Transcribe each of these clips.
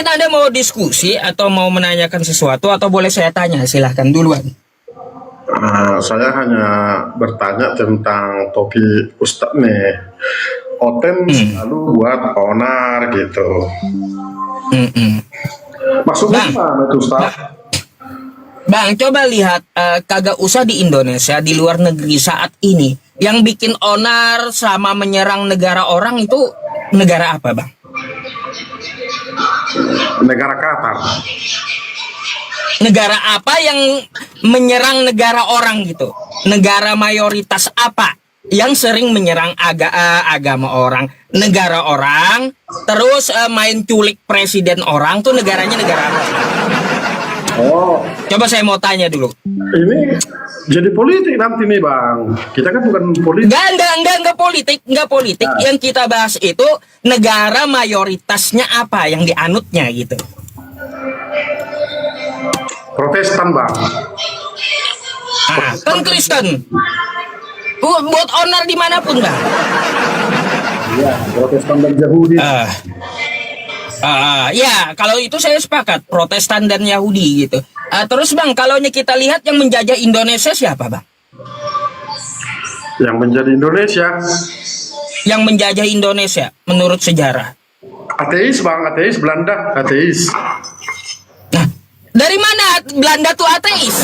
Anda mau diskusi atau mau menanyakan sesuatu atau boleh saya tanya? Silahkan duluan. Saya hanya bertanya tentang topik Ustadz nih. Oten selalu buat onar gitu. Maksudnya Bang. gimana tuh Ustadz? Bang, coba lihat, kagak usah di Indonesia, di luar negeri saat ini. Yang bikin onar sama menyerang negara orang itu negara apa, Bang? Negara Qatar. Negara apa yang menyerang negara orang gitu? Negara mayoritas apa yang sering menyerang agama orang, negara orang, terus main culik presiden orang tuh negaranya negara apa? Oh, Coba saya mau tanya dulu. ini jadi politik nanti nih Bang. Kita kan bukan politik. Enggak politik. Nah. Yang kita bahas itu negara mayoritasnya apa yang dianutnya gitu. Protestan Bang. Kan Kristen. Buat onar dimanapun, Bang. Iya, Protestan dan Yahudi. Ya, kalau itu saya sepakat, Protestan dan Yahudi gitu. Terus Bang, kalau kita lihat yang menjajah Indonesia siapa, Bang? Yang menjadi Indonesia. Yang menjajah Indonesia menurut sejarah. Ateis Bang, ateis Belanda, ateis. Nah, dari mana Belanda tuh ateis?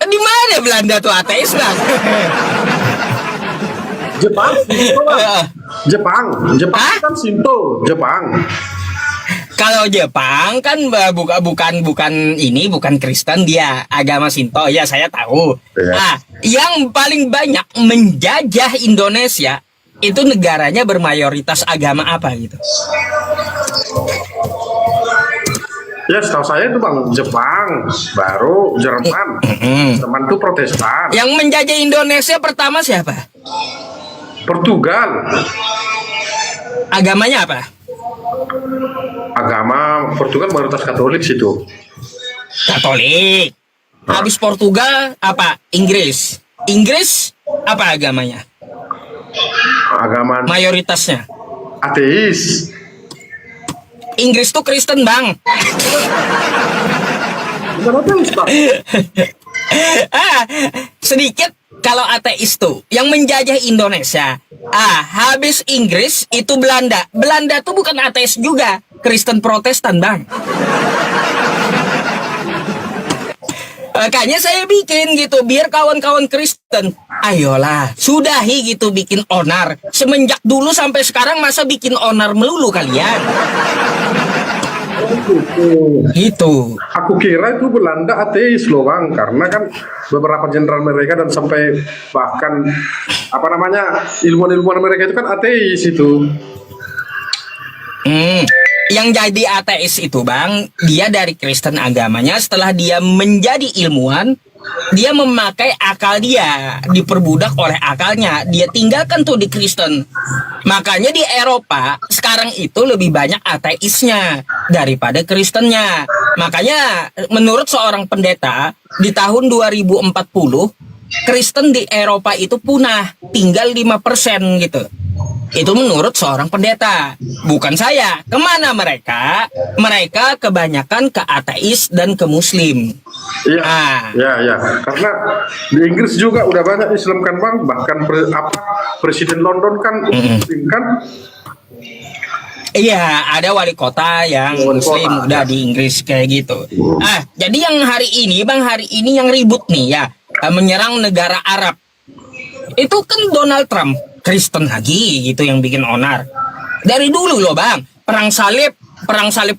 Di mana Belanda tuh ateis, Bang? Jepang, Sinto, Bang. Jepang Hah? kan Sinto, Jepang. Kalau Jepang kan bukan Kristen, dia agama Shinto. Ya, saya tahu. Iya. Yang paling banyak menjajah Indonesia itu negaranya bermayoritas agama apa gitu? Ya, setahu saya itu Bang, Jepang, baru Jerman. Jerman itu Protestan. Yang menjajah Indonesia pertama siapa? Portugal. Agamanya apa? Agama Portugal mayoritas Katolik situ. Katolik. Habis Portugal apa? Inggris. Inggris apa agamanya? Agama Mayoritasnya. ateis. Inggris tuh Kristen, Bang. Bukan ateis, Bang. Sedikit kalau ateis tuh yang menjajah Indonesia. Habis Inggris itu Belanda. Belanda tuh bukan ateis juga, Kristen Protestan, Bang. Makanya saya bikin gitu biar kawan-kawan Kristen, ayolah, sudahi gitu bikin onar. Semenjak dulu sampai sekarang masa bikin onar melulu kalian. Gitu. Aku kira itu Belanda ateis loh Bang, karena kan beberapa jenderal mereka dan sampai bahkan apa namanya ilmuwan-ilmuwan mereka itu kan ateis itu. Yang jadi ateis itu Bang, dia dari Kristen agamanya. Setelah dia menjadi ilmuwan, dia memakai akal dia, diperbudak oleh akalnya. Dia tinggalkan tuh di Kristen. Makanya di Eropa sekarang itu lebih banyak ateisnya daripada Kristennya. Makanya menurut seorang pendeta di tahun 2040 Kristen di Eropa itu punah, tinggal 5% gitu. Itu menurut seorang pendeta, bukan saya. Kemana mereka? Mereka kebanyakan ke ateis dan ke Muslim. Iya, ya. Karena di Inggris juga udah banyak Islamkan Bang, bahkan Presiden London kan Muslim kan. Iya, ada wali kota yang Muslim udah di Inggris kayak gitu. Jadi yang hari ini Bang, hari ini yang ribut nih ya, menyerang negara Arab. Itu kan Donald Trump, Kristen lagi gitu yang bikin onar. Dari dulu loh Bang, perang salib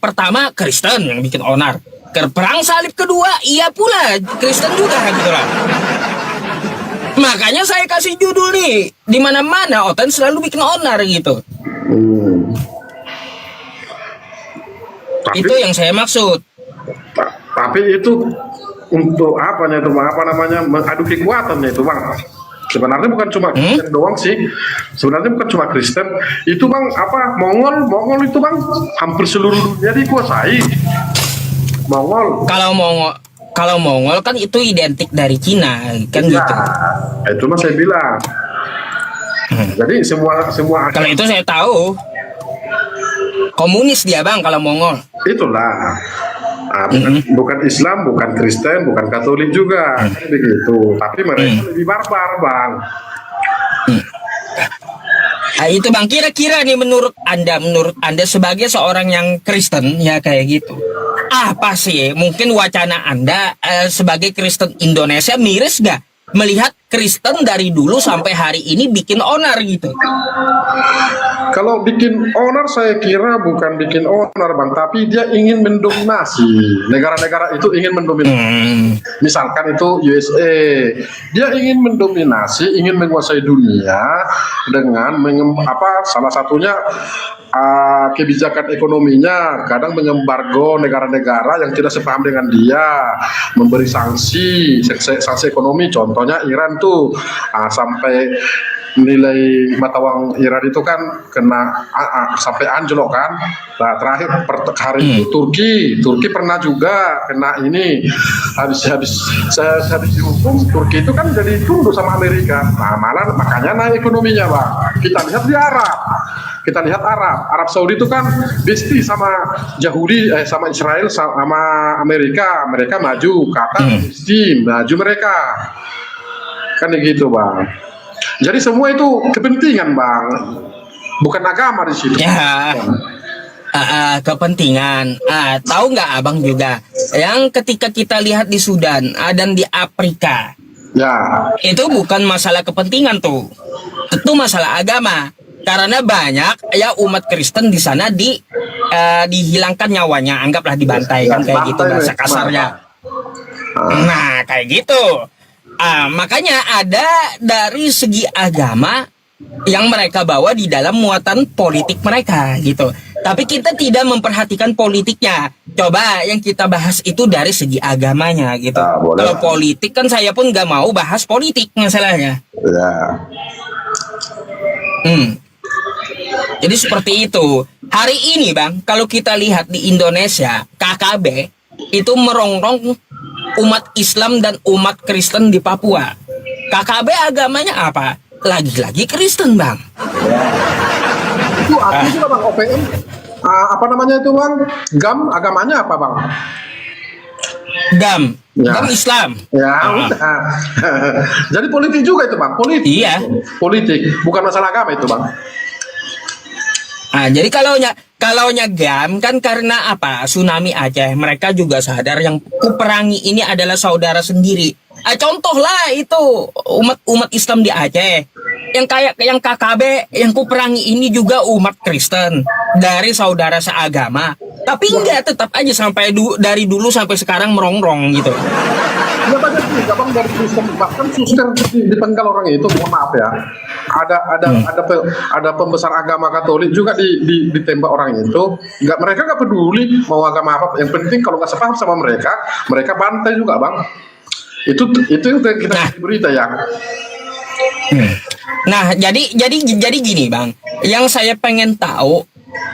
pertama Kristen yang bikin onar. Perang salib kedua iya pula Kristen juga gitu lah. Makanya saya kasih judul nih, di mana-mana Oten selalu bikin onar gitu. Itu yang saya maksud. Tapi itu untuk apanya itu Bang? Apa namanya mengadu kekuatannya itu Bang? Sebenarnya bukan cuma Kristen doang sih. Sebenarnya bukan cuma Kristen. Itu Bang apa Mongol itu Bang hampir seluruh dunia dikuasai. Mongol. Kalau Mongol kan itu identik dari Cina kan Ya, gitu. itu mah saya bilang. Jadi semua Kalau itu saya tahu. Komunis dia bang kalau Mongol. Itulah. Bukan Islam, bukan Kristen, bukan Katolik juga, kan begitu. Tapi mereka lebih barbar, bang. Nah, itu bang, kira-kira nih menurut anda sebagai seorang yang Kristen ya kayak gitu, apa sih mungkin wacana anda sebagai Kristen Indonesia miris gak melihat Kristen dari dulu sampai hari ini bikin onar gitu? Kalau bikin onar saya kira bukan bikin onar, bang, tapi dia ingin mendominasi. Negara-negara itu ingin mendominasi. Misalkan itu USA, dia ingin mendominasi, ingin menguasai dunia dengan salah satunya kebijakan ekonominya, kadang mengembargo negara-negara yang tidak sepaham dengan dia, memberi sanksi ekonomi. Contohnya Iran tuh sampai nilai mata uang Iran itu kan kena sampai anjlok kan. Nah, terakhir hari itu Turki pernah juga kena ini, habis dihukum Turki itu kan jadi tunduk sama Amerika. Nah, malah makanya naik ekonominya, bang. Kita lihat Arab Saudi itu kan besti sama Yahudi, sama Israel, sama Amerika maju, Qatar besti maju mereka, kan gitu, bang. Jadi semua itu kepentingan, bang, bukan agama di situ. Ya, kepentingan. Tahu nggak abang juga yang ketika kita lihat di Sudan dan di Afrika, ya, itu bukan masalah kepentingan tuh, itu masalah agama. Karena banyak ya umat Kristen di sana dihilangkan nyawanya, anggaplah dibantai kan kayak gitu bahasa kasarnya. Nah kayak gitu. Makanya ada dari segi agama yang mereka bawa di dalam muatan politik mereka gitu. Tapi kita tidak memperhatikan politiknya. Coba yang kita bahas itu dari segi agamanya gitu. Kalau politik kan saya pun nggak mau bahas politik masalahnya. Ya. Jadi seperti itu. Hari ini bang, kalau kita lihat di Indonesia, KKB itu merongrong umat Islam dan umat Kristen di Papua. KKB agamanya apa? Lagi-lagi Kristen, bang. Itu artinya bang, OPM apa namanya itu, bang? GAM agamanya apa, bang? GAM, ya. GAM Islam. Ya, udah. Jadi politik juga itu, bang. Politik. Iya. Politik, bukan masalah agama itu, bang. Jadi kalaunya GAM kan karena apa? Tsunami Aceh, mereka juga sadar yang kuperangi ini adalah saudara sendiri. Contohlah itu umat Islam di Aceh. Yang KKB, yang kuperangi ini juga umat Kristen dari saudara seagama. Tapi enggak, tetap aja sampai dari dulu sampai sekarang merongrong gitu. Ya banyak sih, bang, dari Kristen, bahkan suster di Tegal orang itu, mohon maaf ya. Ada pembesar agama Katolik juga ditembak orang itu. Mereka nggak peduli mau agama apa. Yang penting kalau nggak sepaham sama mereka bantai juga, bang. Itu yang kita berita ya. Nah, jadi gini, bang. Yang saya pengen tahu,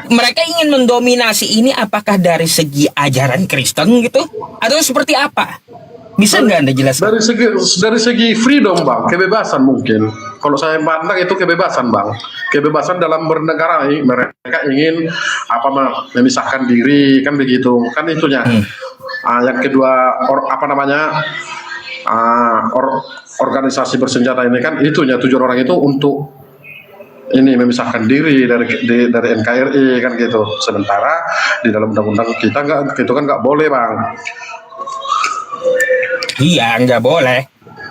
mereka ingin mendominasi ini apakah dari segi ajaran Kristen gitu, atau seperti apa? Bisa nggak Anda jelaskan? Dari segi freedom, bang, kebebasan mungkin. Kalau saya pandang itu kebebasan, bang. Kebebasan dalam bernegara, mereka ingin memisahkan diri, kan begitu, kan itunya. Yang kedua, organisasi bersenjata ini kan itunya, tujuan orang itu untuk ini memisahkan diri dari NKRI kan gitu. Sementara di dalam undang-undang kita nggak boleh, bang. Iya, nggak boleh.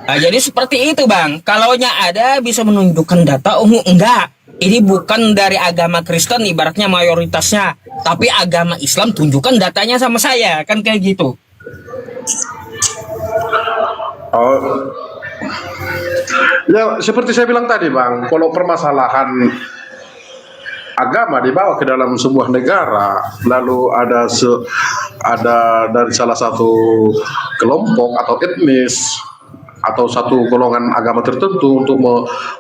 Jadi seperti itu, bang. Kalaunya ada bisa menunjukkan data, enggak. Ini bukan dari agama Kristen, ibaratnya mayoritasnya, tapi agama Islam, tunjukkan datanya sama saya, kan kayak gitu. Ya seperti saya bilang tadi, bang, kalau permasalahan agama dibawa ke dalam sebuah negara, lalu ada dari salah satu kelompok atau etnis atau satu golongan agama tertentu untuk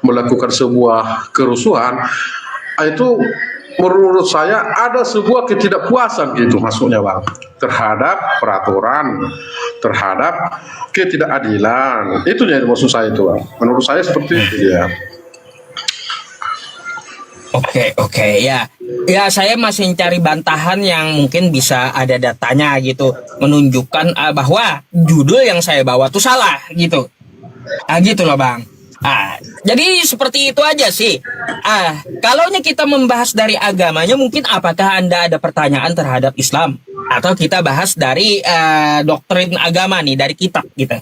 melakukan sebuah kerusuhan, itu menurut saya ada sebuah ketidakpuasan gitu maksudnya, bang, terhadap peraturan, terhadap ketidakadilan. Itu jadi maksud saya itu, bang. Menurut saya seperti itu ya. Oke, ya. Ya, saya masih mencari bantahan yang mungkin bisa ada datanya gitu, menunjukkan bahwa judul yang saya bawa tuh salah gitu. Gitu loh Bang. Jadi seperti itu aja sih. Kalaunya kita membahas dari agamanya, mungkin apakah Anda ada pertanyaan terhadap Islam? Atau kita bahas dari doktrin agama nih, dari kitab gitu.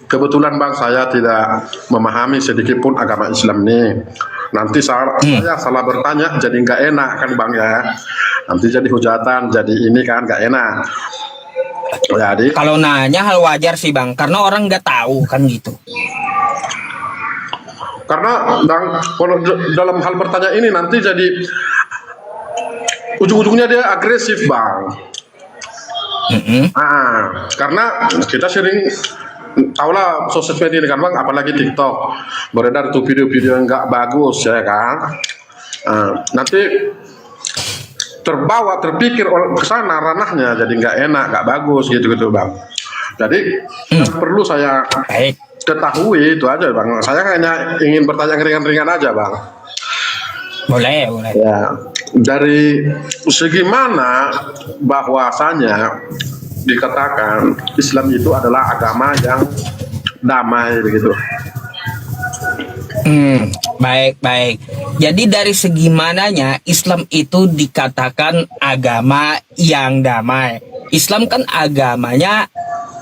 Kebetulan Bang, saya tidak memahami sedikit pun agama Islam nih. Nanti saya salah bertanya jadi nggak enak kan Bang ya. Nanti jadi hujatan, jadi ini kan nggak enak. Jadi kalau nanya hal wajar sih Bang, karena orang nggak tahu kan gitu. Karena Bang, kalau dalam hal bertanya ini nanti jadi ujung-ujungnya dia agresif Bang. Karena kita sering tahulah sosial media kan Bang, apalagi TikTok beredar tuh video-video yang nggak bagus ya kan. Nanti terpikir ke sana ranahnya, jadi nggak enak, nggak bagus gitu Bang. Jadi perlu saya ketahui itu aja Bang. Saya hanya ingin bertanya ringan-ringan aja Bang. Boleh. Ya, dari segi mana bahwasanya dikatakan Islam itu adalah agama yang damai begitu. Baik. Jadi dari segi mananya Islam itu dikatakan agama yang damai. Islam kan agamanya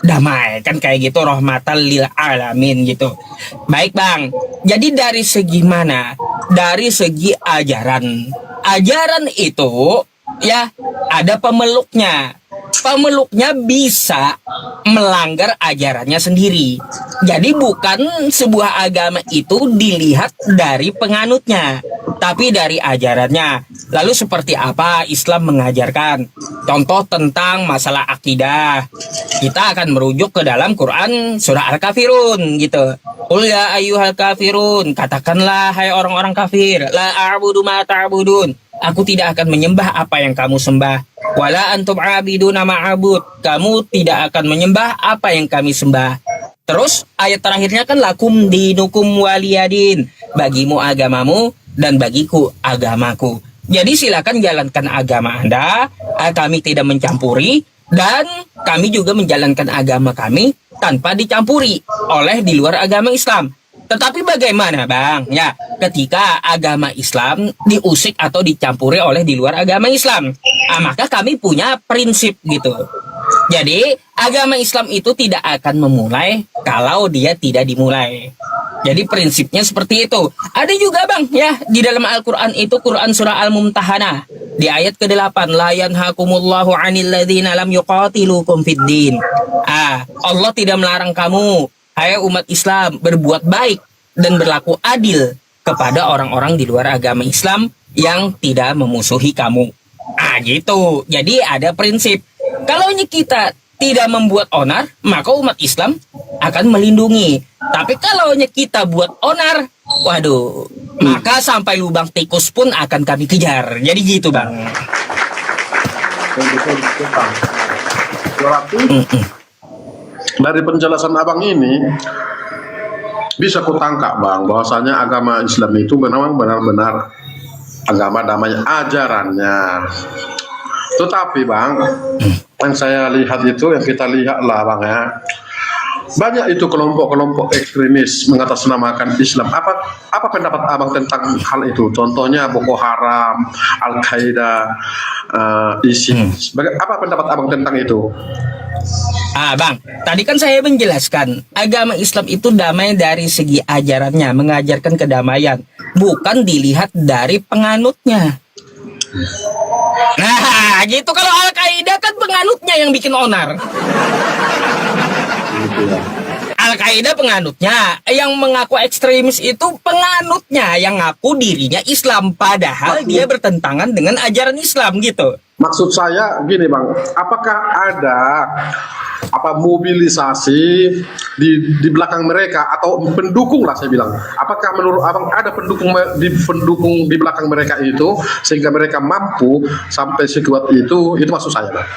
damai kan kayak gitu, rahmatan lil alamin gitu. Baik Bang. Jadi dari segi mana? Dari segi ajaran. Ajaran itu ya ada pemeluknya. Pemeluknya bisa melanggar ajarannya sendiri. Jadi bukan sebuah agama itu dilihat dari penganutnya, tapi dari ajarannya. Lalu seperti apa Islam mengajarkan? Contoh tentang masalah akidah, kita akan merujuk ke dalam Quran surah Al-Kafirun gitu. Qul ya ayyuhal kafirun, katakanlah hai orang-orang kafir, la a'budu ma ta'budun. Aku tidak akan menyembah apa yang kamu sembah. Wala antum abiduna ma'abud. Kamu tidak akan menyembah apa yang kami sembah. Terus ayat terakhirnya kan lakum dinukum waliyadin. Bagimu agamamu dan bagiku agamaku. Jadi silakan jalankan agama Anda. Kami tidak mencampuri. Dan kami juga menjalankan agama kami tanpa dicampuri oleh di luar agama Islam. Tetapi bagaimana Bang? Ya, ketika agama Islam diusik atau dicampuri oleh di luar agama Islam, maka kami punya prinsip gitu. Jadi agama Islam itu tidak akan memulai kalau dia tidak dimulai. Jadi prinsipnya seperti itu. Ada juga Bang ya di dalam Al-Quran itu, Quran surah Al-Mumtahanah di ayat ke-8, la yanhakumullahu 'anil ladzina lam yuqatilukum fid din. Allah tidak melarang kamu, hai umat Islam, berbuat baik dan berlaku adil kepada orang-orang di luar agama Islam yang tidak memusuhi kamu. Gitu. Jadi ada prinsip. Kalau kita tidak membuat onar, maka umat Islam akan melindungi. Tapi kalau kita buat onar, waduh, maka sampai lubang tikus pun akan kami kejar. Jadi gitu Bang. Berarti dari penjelasan Abang ini bisa kutangkap Bang bahwasanya agama Islam itu memang benar-benar agama damai ajarannya. Tetapi Bang, yang saya lihat itu, yang kita lihat lah Bang ya, banyak itu kelompok-kelompok ekstremis mengatasnamakan Islam. Apa pendapat Abang tentang hal itu? Contohnya Boko Haram, Al-Qaeda, ISIS. Apa pendapat Abang tentang itu? Bang, tadi kan saya menjelaskan agama Islam itu damai dari segi ajarannya, mengajarkan kedamaian, bukan dilihat dari penganutnya. Nah, gitu. Kalau Al-Qaeda kan penganutnya yang bikin onar. Al-Qaeda penganutnya, yang mengaku ekstremis itu penganutnya yang ngaku dirinya Islam, padahal dia bertentangan dengan ajaran Islam gitu. Maksud saya gini Bang, apakah ada mobilisasi di belakang mereka atau pendukung lah saya bilang? Apakah menurut Abang ada pendukung di belakang mereka itu sehingga mereka mampu sampai sekuat itu? Itu maksud saya Bang.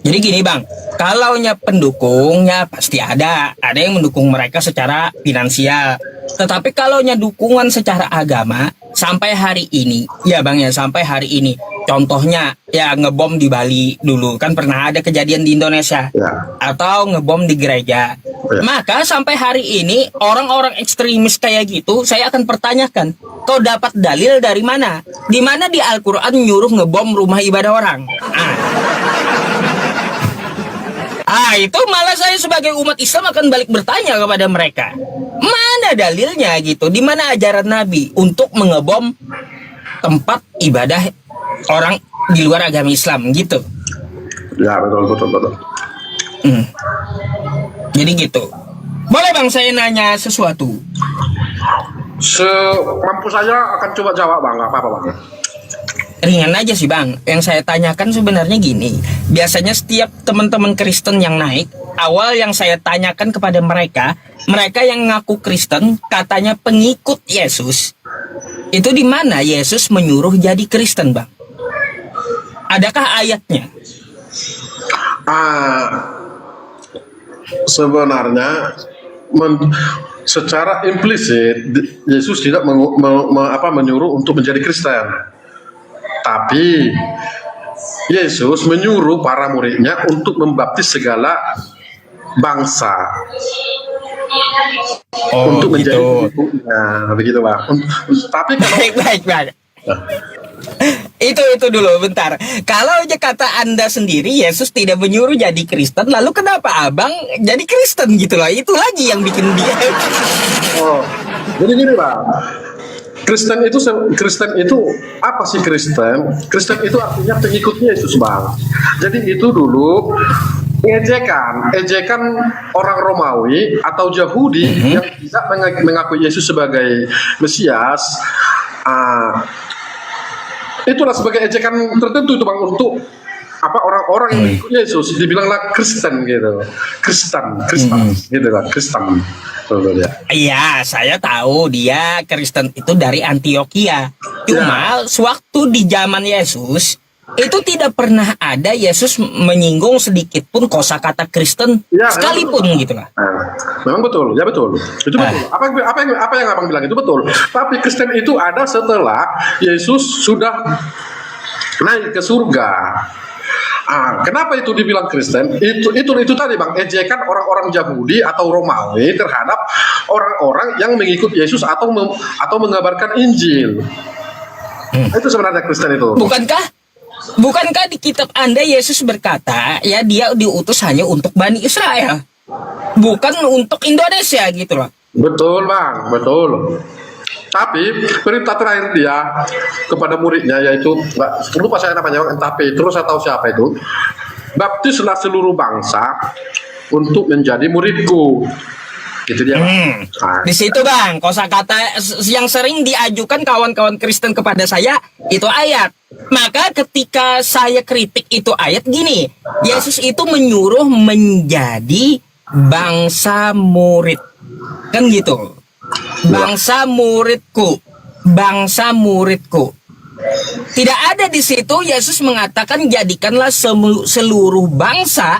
Jadi gini bang, kalaunya pendukungnya pasti ada yang mendukung mereka secara finansial. Tetapi kalaunya dukungan secara agama sampai hari ini, ya bang ya sampai hari ini. Contohnya ya ngebom di Bali dulu kan pernah ada kejadian di Indonesia, Ya. atau ngebom di gereja. Ya. Maka sampai hari ini orang-orang ekstremis kayak gitu, saya akan pertanyakan, kau dapat dalil dari mana? Di mana di Al-Quran nyuruh ngebom rumah ibadah orang? Itu malah saya sebagai umat Islam akan balik bertanya kepada mereka. Mana dalilnya gitu? Di mana ajaran Nabi untuk mengebom tempat ibadah orang di luar agama Islam gitu? Ya, betul. Jadi gitu. Boleh bang saya nanya sesuatu? Semampu saya akan coba jawab bang, nggak apa-apa bang. Ringan aja sih bang. Yang saya tanyakan sebenarnya gini. Biasanya setiap teman-teman Kristen yang naik, awal yang saya tanyakan kepada mereka yang ngaku Kristen, katanya pengikut Yesus. Itu di mana Yesus menyuruh jadi Kristen bang? Adakah ayatnya? Sebenarnya secara implisit Yesus tidak menyuruh untuk menjadi Kristen. Tapi Yesus menyuruh para muridnya untuk membaptis segala bangsa untuk menjadi pengikutnya, begitu bang. Tapi kalau baik. Itu dulu bentar. Kalau aja kata Anda sendiri Yesus tidak menyuruh jadi Kristen, lalu kenapa abang jadi Kristen gitu loh? Itu lagi yang bikin dia. Jadi gini bang. Kristen itu apa sih Kristen? Kristen itu artinya pengikutnya Yesus bang. Jadi itu dulu ejekan orang Romawi atau Yahudi yang tidak mengakui Yesus sebagai Mesias. Itulah sebagai ejekan tertentu itu bang untuk orang-orang yang mengikut Yesus dibilanglah Kristen gitu, Kristen gitu kan, Kristen. Iya, saya tahu dia Kristen itu dari Antioquia. Cuma sewaktu di zaman Yesus itu tidak pernah ada Yesus menyinggung sedikit pun kosakata Kristen sekalipun gitu lah. Memang betul, ya betul. Itu betul. Apa yang abang bilang itu betul. Tapi Kristen itu ada setelah Yesus sudah naik ke surga. Kenapa itu dibilang Kristen? Itu tadi bang, ejekan orang-orang Yahudi atau Romawi terhadap orang-orang yang mengikut Yesus atau mengabarkan Injil. Itu sebenarnya Kristen itu. Bukankah di kitab Anda Yesus berkata ya dia diutus hanya untuk Bani Israel, bukan untuk Indonesia gitu loh. Betul bang, betul. Tapi perintah terakhir dia kepada muridnya yaitu, lupa saya namanya, entah Petrus atau siapa itu, baptislah seluruh bangsa untuk menjadi muridku. Gitu dia. Di situ bang, kosakata yang sering diajukan kawan-kawan Kristen kepada saya itu ayat. Maka ketika saya kritik itu ayat gini, Yesus itu menyuruh menjadi bangsa murid, kan gitu. Bangsa muridku. Tidak ada di situ Yesus mengatakan jadikanlah seluruh bangsa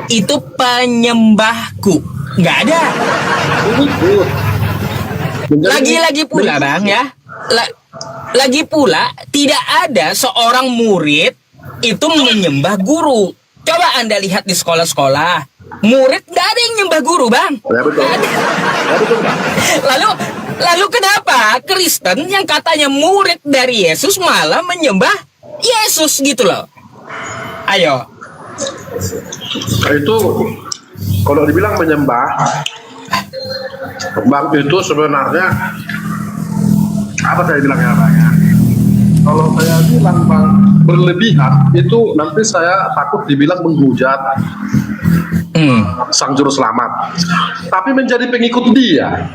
itu penyembahku. Nggak ada. Lagi-lagi pula bang ya. Lagi pula tidak ada seorang murid itu menyembah guru. Coba Anda lihat di sekolah-sekolah, murid nggak ada yang nyembah guru bang. Ya betul. Ya betul bang. Lalu kenapa Kristen yang katanya murid dari Yesus malah menyembah Yesus gitu loh? Ayo. Itu kalau dibilang menyembah, bang, itu sebenarnya apa saya bilangnya bang ya? Kalau saya bilang bang berlebihan itu nanti saya takut dibilang menghujat sang juru selamat. Tapi menjadi pengikut dia,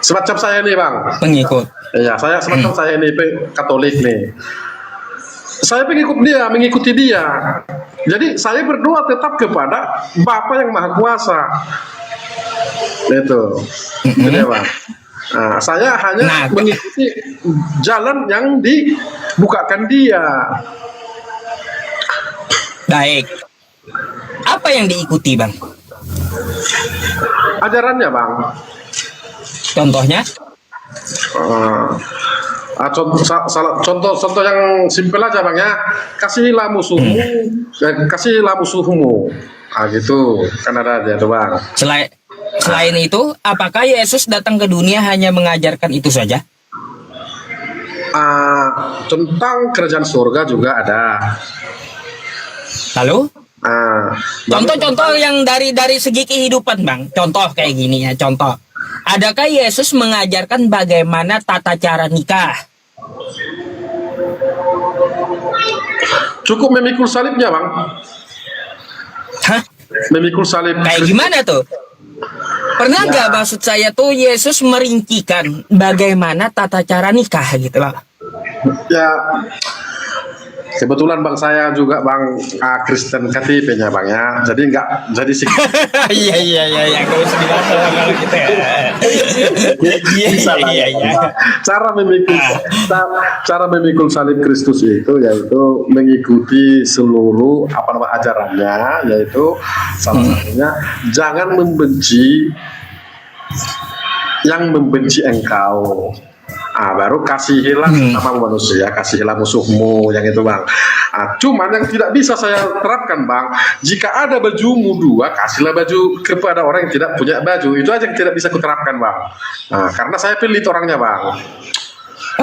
semacam saya nih bang. Pengikut. Iya, saya semacam saya ini Katolik nih. Saya mengikuti dia. Jadi saya berdoa tetap kepada Bapa yang Maha Kuasa. Itu. Gitu ya bang. Nah, saya hanya mengikuti jalan yang dibukakan dia. Baik. Apa yang diikuti, Bang? Ajarannya bang. Contohnya? Contoh yang simpel aja bang ya, kasihlah musuhmu, gitu kan ada aja tuh bang. Selain itu, apakah Yesus datang ke dunia hanya mengajarkan itu saja? Tentang kerajaan surga juga ada. Lalu? Contoh-contoh yang dari segi kehidupan, Bang. Contoh kayak gini ya, contoh. Adakah Yesus mengajarkan bagaimana tata cara nikah? Cukup memikul salibnya bang. Hah? Memikul salib. Kayak gimana tuh? Pernah nggak maksud saya tuh Yesus merincikan bagaimana tata cara nikah gitu loh? Ya, kebetulan bang saya juga bang Kristen KTP-nya bang ya, jadi nggak jadi sih. Iya, gak usah dibahas kalau gitu ya. Bisa lah ya. Cara memikul salib Kristus itu yaitu mengikuti seluruh ajarannya, yaitu salah satunya jangan membenci yang membenci engkau. Baru kasihilah sama manusia, kasihilah musuhmu, yang itu bang. Cuman yang tidak bisa saya terapkan bang, jika ada bajumu dua, kasihlah baju kepada orang yang tidak punya baju. Itu aja yang tidak bisa kuterapkan bang. Karena saya pelit orangnya bang.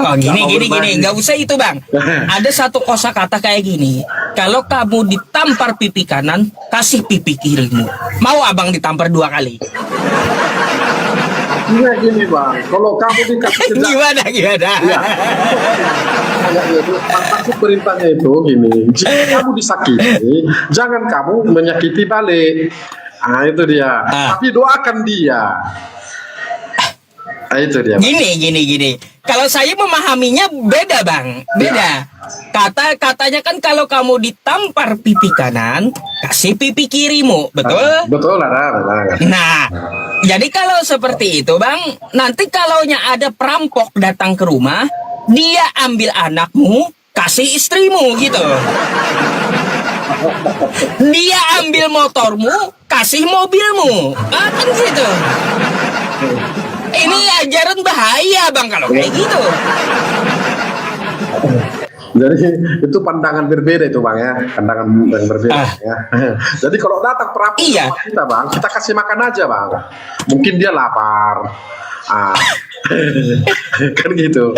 Oh gini, nggak usah itu bang. Ada satu kosakata kayak gini. Kalau kamu ditampar pipi kanan, kasih pipi kirimu. Mau abang ditampar 2 kali? Iya gini bang, kalau kamu dikasih gimana? Ya, maksud perintahnya itu gini, jika kamu disakiti, jangan kamu menyakiti balik. Itu dia. Tapi doakan dia. Itu dia. Gini. Kalau saya memahaminya beda bang, beda. Katanya kan kalau kamu ditampar pipi kanan, kasih pipi kirimu, betul? Betul ada. Nah, jadi kalau seperti itu bang, nanti kalaunya ada perampok datang ke rumah, dia ambil anakmu, kasih istrimu gitu. Dia ambil motormu, kasih mobilmu, kan gitu. Ini ajaran bahaya bang kalau kayak gitu. Jadi itu pandangan berbeda itu bang ya, pandangan yang berbeda ya. Jadi kalau datang perampok kita bang, kita kasih makan aja bang. Mungkin dia lapar. Kan gitu.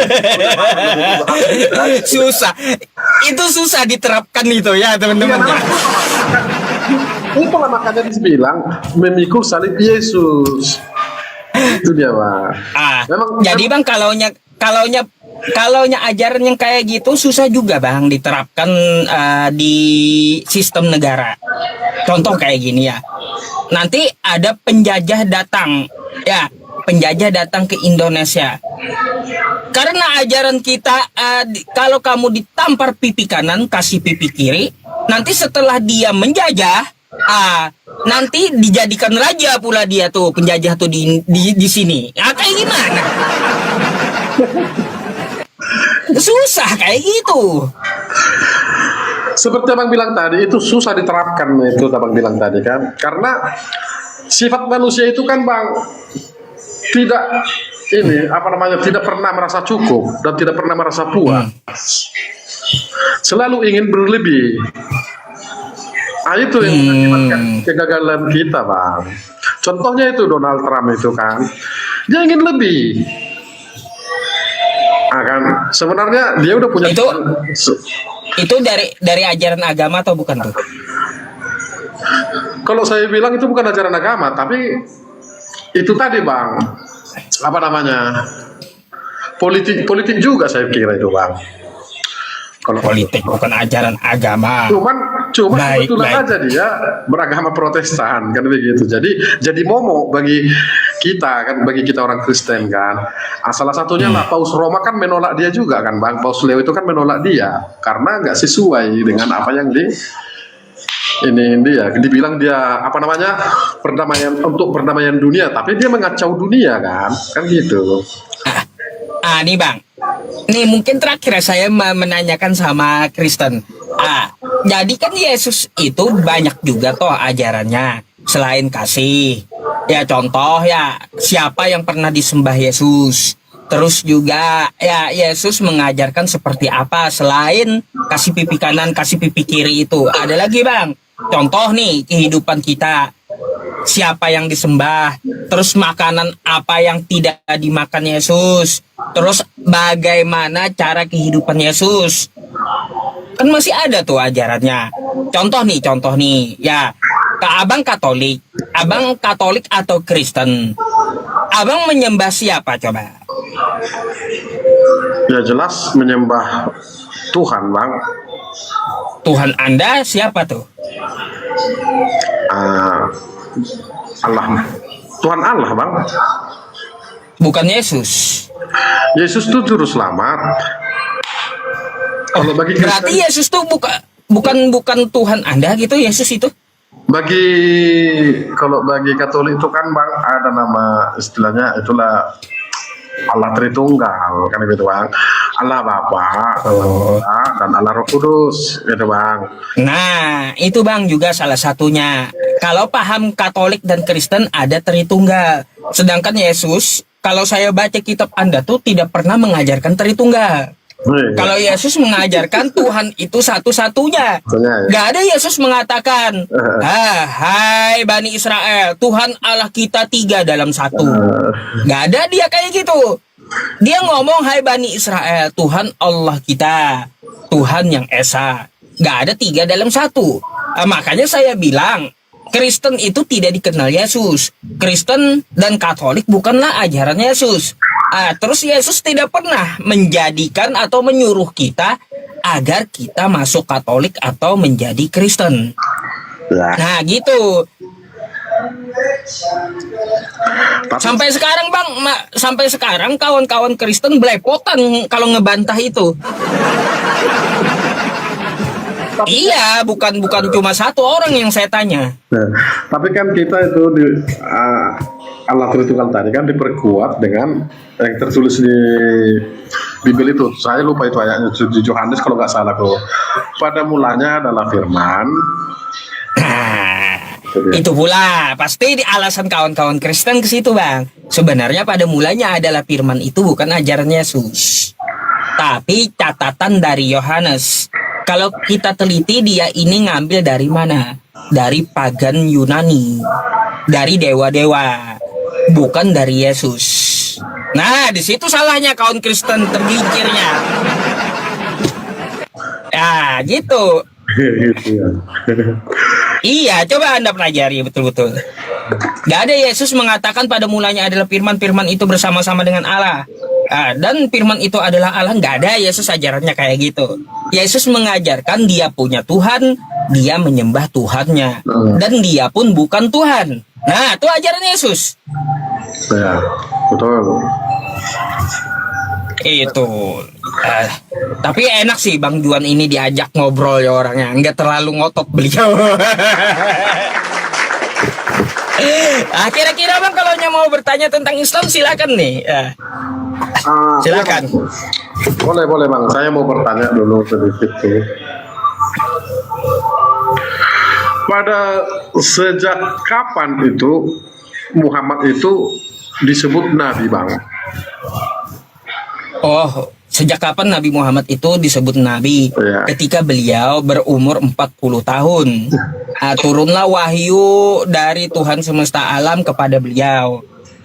Susah diterapkan itu ya teman-teman. Itulah makanya dibilang memikul salib Yesus. Itu dia bang. Jadi bang kalaunya ajaran yang kayak gitu susah juga bang diterapkan di sistem negara. Contoh kayak gini ya. Nanti ada penjajah datang ke Indonesia. Karena ajaran kita kalau kamu ditampar pipi kanan kasih pipi kiri, nanti setelah dia menjajah nanti dijadikan raja pula dia tuh penjajah tuh di sini. Kayak gimana? Susah kayak gitu. Seperti abang bilang tadi, itu susah diterapkan itu abang bilang tadi kan, karena sifat manusia itu kan bang tidak pernah merasa cukup dan tidak pernah merasa puas, selalu ingin berlebih. Itu yang mengakibatkan kegagalan kita bang. Contohnya itu Donald Trump itu kan, dia ingin lebih. Kan sebenarnya dia udah punya itu dari ajaran agama atau bukan tuh? Kalau saya bilang itu bukan ajaran agama, tapi itu tadi bang, politik juga saya kira itu bang. Kalau politik bukan ajaran agama. Cuman kebetulan aja dia beragama Protestan kan begitu. Jadi momok bagi kita kan, bagi kita orang Kristen kan. Salah satunya lah Paus Roma kan menolak dia juga kan bang. Paus Leo itu kan menolak dia karena nggak sesuai dengan apa yang dibilang dia perdamaian dunia, tapi dia mengacau dunia kan gitu. Nih bang, nih mungkin terakhir saya menanyakan sama Kristen. Jadi kan Yesus itu banyak juga toh ajarannya selain kasih. Ya contoh ya siapa yang pernah disembah Yesus. Terus juga ya Yesus mengajarkan seperti apa selain kasih pipi kanan, kasih pipi kiri itu. Ada lagi bang. Contoh nih kehidupan kita. Siapa yang disembah, terus makanan apa yang tidak dimakan Yesus, terus bagaimana cara kehidupan Yesus. Kan masih ada tuh ajarannya. Contoh nih, ya, abang Katolik atau Kristen, abang menyembah siapa coba? Ya jelas menyembah Tuhan bang. Tuhan Anda siapa tuh? Ah, Allah, Tuhan Allah bang. Bukan Yesus. Yesus itu juru selamat. Kalau bagi Berarti Kristen, Yesus tuh bukan Tuhan Anda gitu, Yesus itu? kalau bagi Katolik itu kan bang ada nama istilahnya itulah Allah Tritunggal kan gitu bang. Allah Bapa, Allah Putra, dan Allah Roh Kudus gitu bang. Nah, itu bang juga salah satunya. Kalau paham Katolik dan Kristen ada Tritunggal. Sedangkan Yesus, kalau saya baca kitab Anda tuh tidak pernah mengajarkan Tritunggal. Kalau Yesus mengajarkan Tuhan itu satu-satunya. Gak ada Yesus mengatakan, hai Bani Israel, Tuhan Allah kita 3 dalam 1. Gak ada dia kayak gitu. Dia ngomong, hai Bani Israel, Tuhan Allah kita, Tuhan yang Esa. Gak ada 3 dalam 1. Makanya saya bilang, Kristen itu tidak dikenal Yesus. Kristen dan Katolik bukanlah ajaran Yesus. Terus Yesus tidak pernah menjadikan atau menyuruh kita agar kita masuk Katolik atau menjadi Kristen. Nah gitu. Sampai sekarang bang, sampai sekarang kawan-kawan Kristen belepotan kalau ngebantah itu. Iya, bukan cuma satu orang yang saya tanya. Nah, tapi kan kita itu di Allah Tritunggal tadi kan diperkuat dengan yang tertulis di Bible itu. Saya lupa itu ayatnya di Yohanes kalau nggak salah tuh. Pada mulanya adalah firman. Nah, itu pula pasti di alasan kawan-kawan Kristen ke situ bang. Sebenarnya pada mulanya adalah firman itu bukan ajaran Yesus, tapi catatan dari Yohanes. Kalau kita teliti dia ini ngambil dari mana? Dari pagan Yunani, dari dewa-dewa, bukan dari Yesus. Nah, di situ salahnya kaum Kristen tergelincirnya. Ya, gitu. Iya, coba Anda pelajari betul-betul. Gak ada Yesus mengatakan pada mulanya adalah firman itu bersama-sama dengan Allah. Dan firman itu adalah Allah. Gak ada Yesus ajarannya kayak gitu. Yesus mengajarkan dia punya Tuhan, dia menyembah Tuhannya, dan dia pun bukan Tuhan. Nah, itu ajaran Yesus. Ya, betul. Itu. Tapi enak sih Bang Juan ini diajak ngobrol ya orangnya, nggak terlalu ngotot beliau. Kira-kira Bang kalau mau bertanya tentang Islam silakan nih. Silakan. Boleh Bang, saya mau bertanya dulu sedikit sih. Pada sejak kapan itu Muhammad itu disebut Nabi Bang? Oh, sejak kapan Nabi Muhammad itu disebut Nabi? Ya. Ketika beliau berumur 40 tahun. Turunlah wahyu dari Tuhan semesta alam kepada beliau.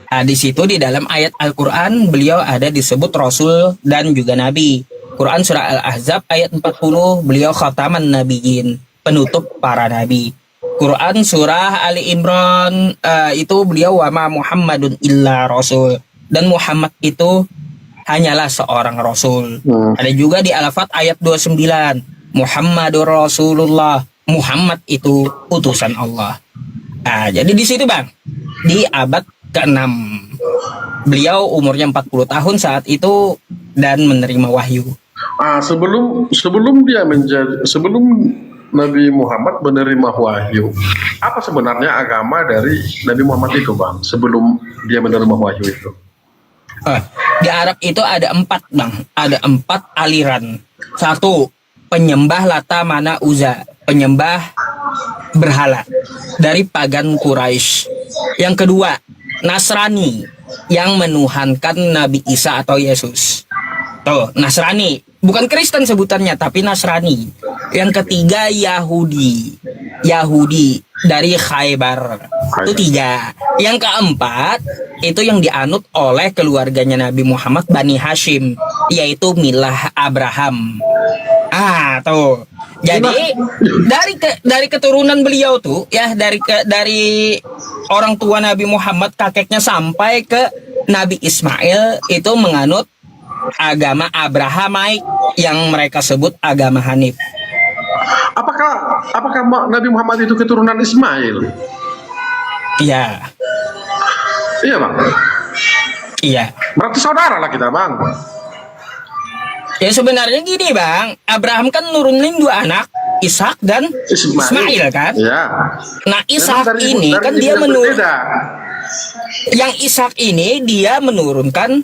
Di situ di dalam ayat Al-Quran beliau ada disebut Rasul dan juga Nabi. Quran surah Al-Ahzab ayat 40 beliau khataman nabiyyin, penutup para nabi. Quran surah Ali Imran itu beliau wa ma Muhammadun illa rasul, dan Muhammad itu hanyalah seorang rasul. Ada juga di Al-Fat ayat 29 Muhammadur Rasulullah, Muhammad itu utusan Allah. Jadi di situ Bang, di abad ke-6 beliau umurnya 40 tahun saat itu dan menerima wahyu. Sebelum Nabi Muhammad menerima wahyu, apa sebenarnya agama dari Nabi Muhammad itu Bang sebelum dia menerima wahyu itu? Di Arab itu ada 4 Bang, ada 4 aliran. 1, penyembah Lata Mana Uzza. penyembah berhala dari pagan Quraisy. Yang kedua, Nasrani yang menuhankan Nabi Isa atau Yesus. Tuh, Nasrani, bukan Kristen sebutannya, tapi Nasrani. Yang ketiga, Yahudi. Yahudi dari Khaybar. Itu 3. Yang keempat, itu yang dianut oleh keluarganya Nabi Muhammad, Bani Hashim, yaitu milah Abraham. Tuh. Jadi dari keturunan beliau tuh ya, dari orang tua Nabi Muhammad, kakeknya sampai ke Nabi Ismail itu menganut agama Abrahamaik yang mereka sebut agama Hanif. Apakah Nabi Muhammad itu keturunan Ismail? Iya. Iya bang. Iya. Berarti saudara lah kita bang. Ya sebenarnya gini bang, Abraham kan nurunin 2 anak, Ishak dan Ismail kan. Iya. Nah Ishak ini kan dia yang Ishak ini dia menurunkan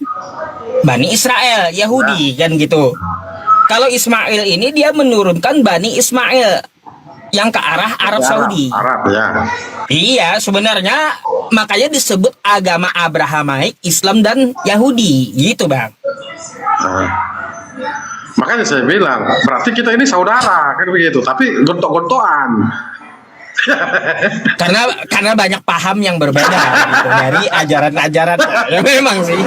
Bani Israel, Yahudi kan gitu. Kalau Ismail ini dia menurunkan Bani Ismail yang ke arah Arab Saudi. Arab ya. Iya, sebenarnya makanya disebut agama Abrahamaik, Islam dan Yahudi, gitu bang. Makanya saya bilang, berarti kita ini saudara kan begitu, tapi gontok-gontokan. karena banyak paham yang berbeda gitu, dari ajaran-ajaran. Ya, memang sih.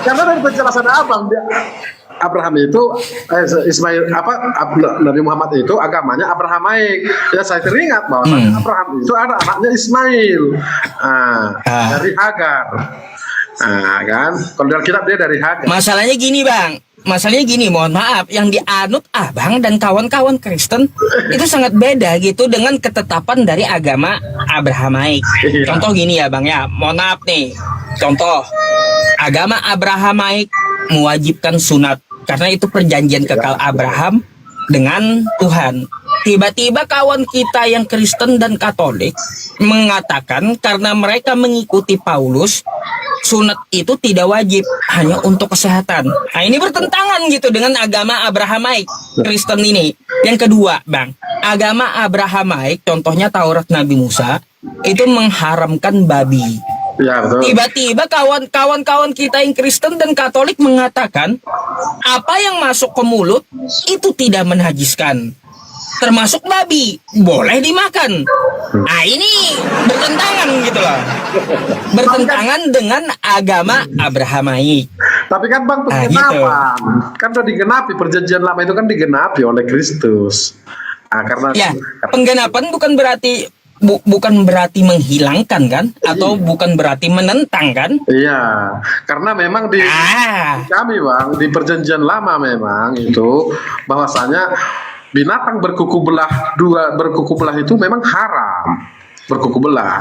Karena dari penjelasan abang dia, Abraham itu Nabi Muhammad itu agamanya Abrahamaik. Ya saya teringat bahwa Abraham itu ada anaknya Ismail dari Hagar. Kan kalau dalam kitab dia dari Hagar. Masalahnya gini, mohon maaf, yang dianut abang dan kawan-kawan Kristen itu sangat beda gitu dengan ketetapan dari agama Abrahamaik. Contoh gini ya bang ya, mohon maaf nih, contoh agama Abrahamaik mewajibkan sunat karena itu perjanjian kekal Abraham dengan Tuhan. Tiba-tiba kawan kita yang Kristen dan Katolik mengatakan karena mereka mengikuti Paulus, sunat itu tidak wajib, hanya untuk kesehatan. Nah ini bertentangan gitu dengan agama Abrahamaik Kristen ini. Yang kedua bang, agama Abrahamaik contohnya Taurat Nabi Musa itu mengharamkan babi. Ya, betul. Tiba-tiba kawan-kawan kita yang Kristen dan Katolik mengatakan apa yang masuk ke mulut itu tidak menajiskan, termasuk babi, boleh dimakan. Nah ini bertentangan gitu loh, bertentangan dengan agama Abrahamaik. Tapi kan bang, penggenapan kan sudah digenapi, perjanjian lama itu kan digenapi oleh Kristus. Karena ya, penggenapan bukan berarti bukan berarti menghilangkan kan, atau bukan berarti menentang kan? Iya, karena memang di kami bang, di perjanjian lama memang itu bahwasanya binatang berkuku belah itu memang haram, berkuku belah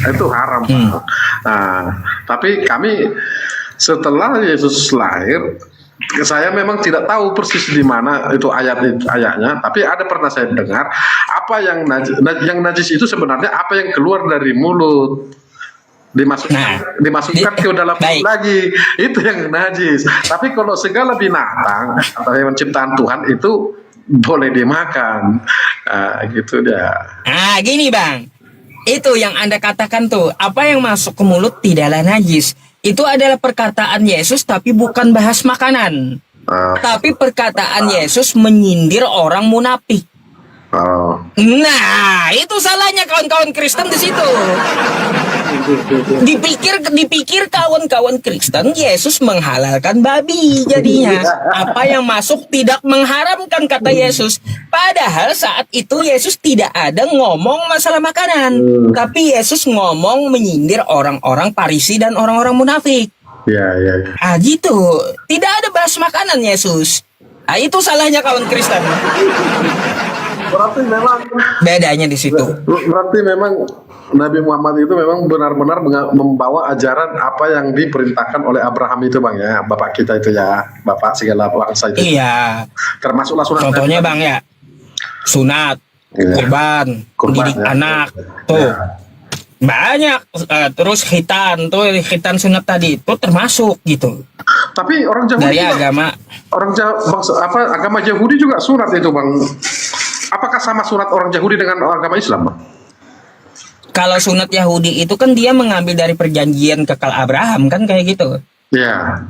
itu haram. Tapi kami setelah Yesus lahir, saya memang tidak tahu persis di mana itu ayatnya, tapi ada pernah saya dengar apa yang najis itu sebenarnya apa yang keluar dari mulut dimasukkan ke dalam mulut lagi, itu yang najis. Tapi kalau segala binatang atau hewan ciptaan Tuhan itu boleh dimakan, gitu dia. Gini bang, itu yang Anda katakan tuh, apa yang masuk ke mulut tidaklah najis. Itu adalah perkataan Yesus, tapi bukan bahas makanan. Tapi perkataan Yesus menyindir orang munafik. Nah, itu salahnya kawan-kawan Kristen di situ. Dipikir kawan-kawan Kristen Yesus menghalalkan babi jadinya. Apa yang masuk tidak mengharamkan, kata Yesus. Padahal saat itu Yesus tidak ada ngomong masalah makanan, tapi Yesus ngomong menyindir orang-orang Farisi dan orang-orang munafik. Ya. Gitu. Tidak ada bahas makanan Yesus. Itu salahnya kawan Kristen. Berarti memang bedanya di situ. Berarti memang Nabi Muhammad itu memang benar-benar membawa ajaran apa yang diperintahkan oleh Abraham itu bang ya, bapak kita itu ya, bapak segala bangsa itu. Iya. Termasuklah sunat. Contohnya bang ya, sunat, kurban, didik anak, tuh banyak. Terus khitan sunat tadi itu termasuk gitu. Tapi orang Yahudi dari agama agama Yahudi juga sunat itu bang. apakah sama sunat orang Yahudi dengan agama Islam, Bang? Kalau sunat Yahudi itu kan dia mengambil dari perjanjian kekal Abraham kan kayak gitu. Ya.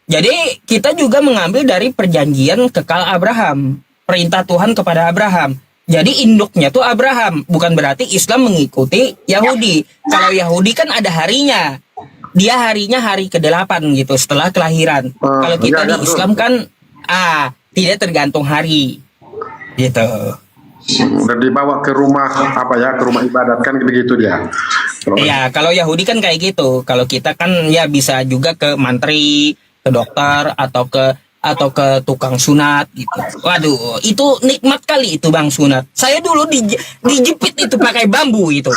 Jadi kita juga mengambil dari perjanjian kekal Abraham, perintah Tuhan kepada Abraham. Jadi induknya tuh Abraham, bukan berarti Islam mengikuti Yahudi. Kalau Yahudi kan ada harinya. Dia harinya hari ke-8 gitu setelah kelahiran. Kalau kita di Islam kan tidak tergantung hari. Gitu. Dan dibawa ke rumah ke rumah ibadat kan begitu dia. Iya, kalau Yahudi kan kayak gitu. Kalau kita kan ya bisa juga ke mantri, ke dokter atau ke tukang sunat gitu. Waduh, itu nikmat kali itu Bang sunat. Saya dulu dijepit itu pakai bambu itu.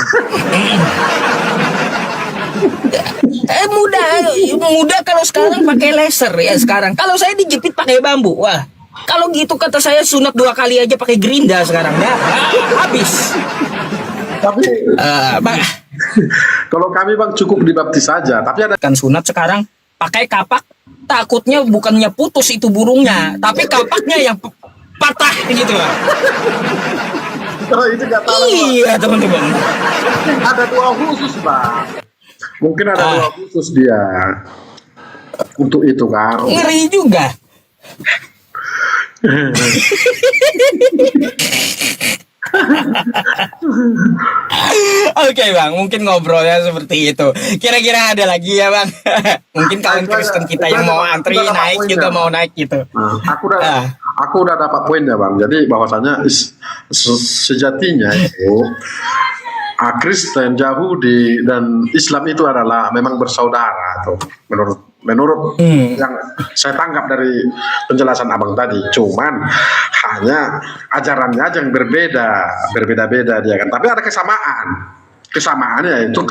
Mudah kalau sekarang pakai laser ya sekarang. Kalau saya dijepit pakai bambu, wah. Kalau gitu kata saya sunat 2 kali aja pakai gerinda sekarang ya. Habis. Tapi kalau kami Bang cukup dibaptis saja, tapi ada kan sunat sekarang pakai kapak, takutnya bukannya putus itu burungnya, tapi kapaknya yang patah gitu lah. itu nggak tahu. Iya teman-teman. Ada doa khusus Bang. Mungkin ada doa khusus dia untuk itu kan. Ngeri juga. Oke Bang, mungkin ngobrolnya seperti itu. Kira-kira ada lagi ya Bang? Mungkin kawan Kristen kita yang mau antri naik juga mau naik gitu. Aku udah dapat poinnya Bang. Jadi bahwasanya sejatinya itu Kristen, Yahudi dan Islam itu adalah memang bersaudara tuh menurut yang saya tangkap dari penjelasan Abang tadi. Cuman hanya ajarannya aja yang berbeda-beda dia kan. Tapi ada kesamaannya itu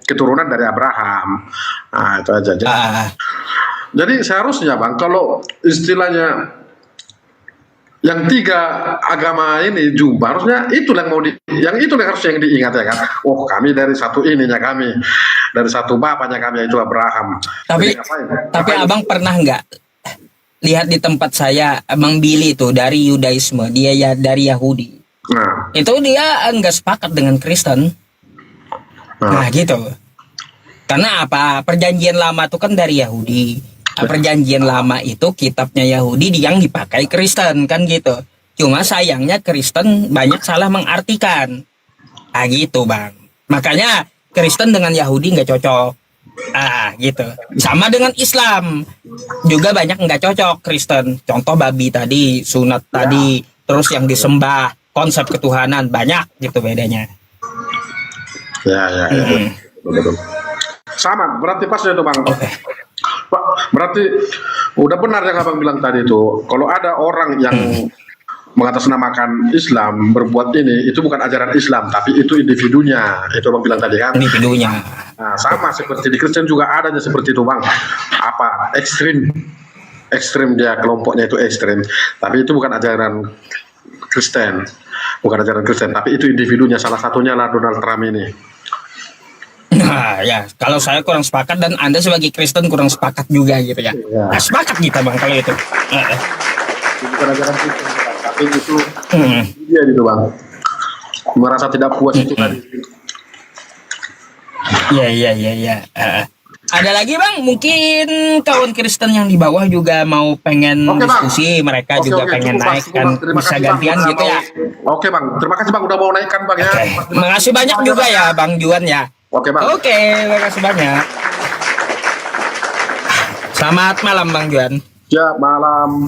keturunan dari Abraham. Nah, itu aja. Jadi seharusnya Bang, kalau istilahnya yang 3 agama ini jumpa, harusnya itu yang harusnya yang diingat ya kan. Oh, kami dari satu ininya, kami dari satu bapaknya kami, yaitu Abraham. Tapi Abang pernah nggak lihat di tempat saya Abang Billy itu dari Yudaisme, dia ya dari Yahudi. Itu dia nggak sepakat dengan Kristen. Nah gitu. Karena apa? Perjanjian lama itu kan dari Yahudi. Perjanjian lama itu kitabnya Yahudi yang dipakai Kristen kan gitu. Cuma sayangnya Kristen banyak salah mengartikan. Gitu Bang. Makanya Kristen dengan Yahudi nggak cocok. Gitu. Sama dengan Islam juga banyak nggak cocok Kristen. Contoh babi tadi, sunat tadi, terus yang disembah, konsep ketuhanan banyak gitu bedanya. Ya. Betul. Sama, berarti pas itu Bang. Pak, berarti udah benar yang Abang bilang tadi itu. Kalau ada orang yang mengatasnamakan Islam berbuat ini, itu bukan ajaran Islam, tapi itu individunya. Itu Abang bilang tadi kan. Individunya. Nah, sama seperti di Kristen juga adanya seperti itu Bang. Ekstrim dia, kelompoknya itu ekstrim. Tapi itu bukan ajaran Kristen. Tapi itu individunya. Salah satunya lah Donald Trump ini. Nah ya, kalau saya kurang sepakat dan Anda sebagai Kristen kurang sepakat juga gitu ya. Nah, sepakat kita Bang kalau itu. Bukan ajaran Kristen, tapi itu dia gitu Bang. Merasa tidak puas itu tadi. Iya. Ada lagi Bang, mungkin kawan Kristen yang di bawah juga mau pengen diskusi, mereka juga pengen naik kan, bisa gantian gitu ya. Oke Bang, terima kasih Bang udah mau naikkan Bang ya. Makasih banyak juga ya Bang Juan ya. Oke Bang. Oke, terima kasih banyak. Selamat malam Bang Juan. Ya, malam.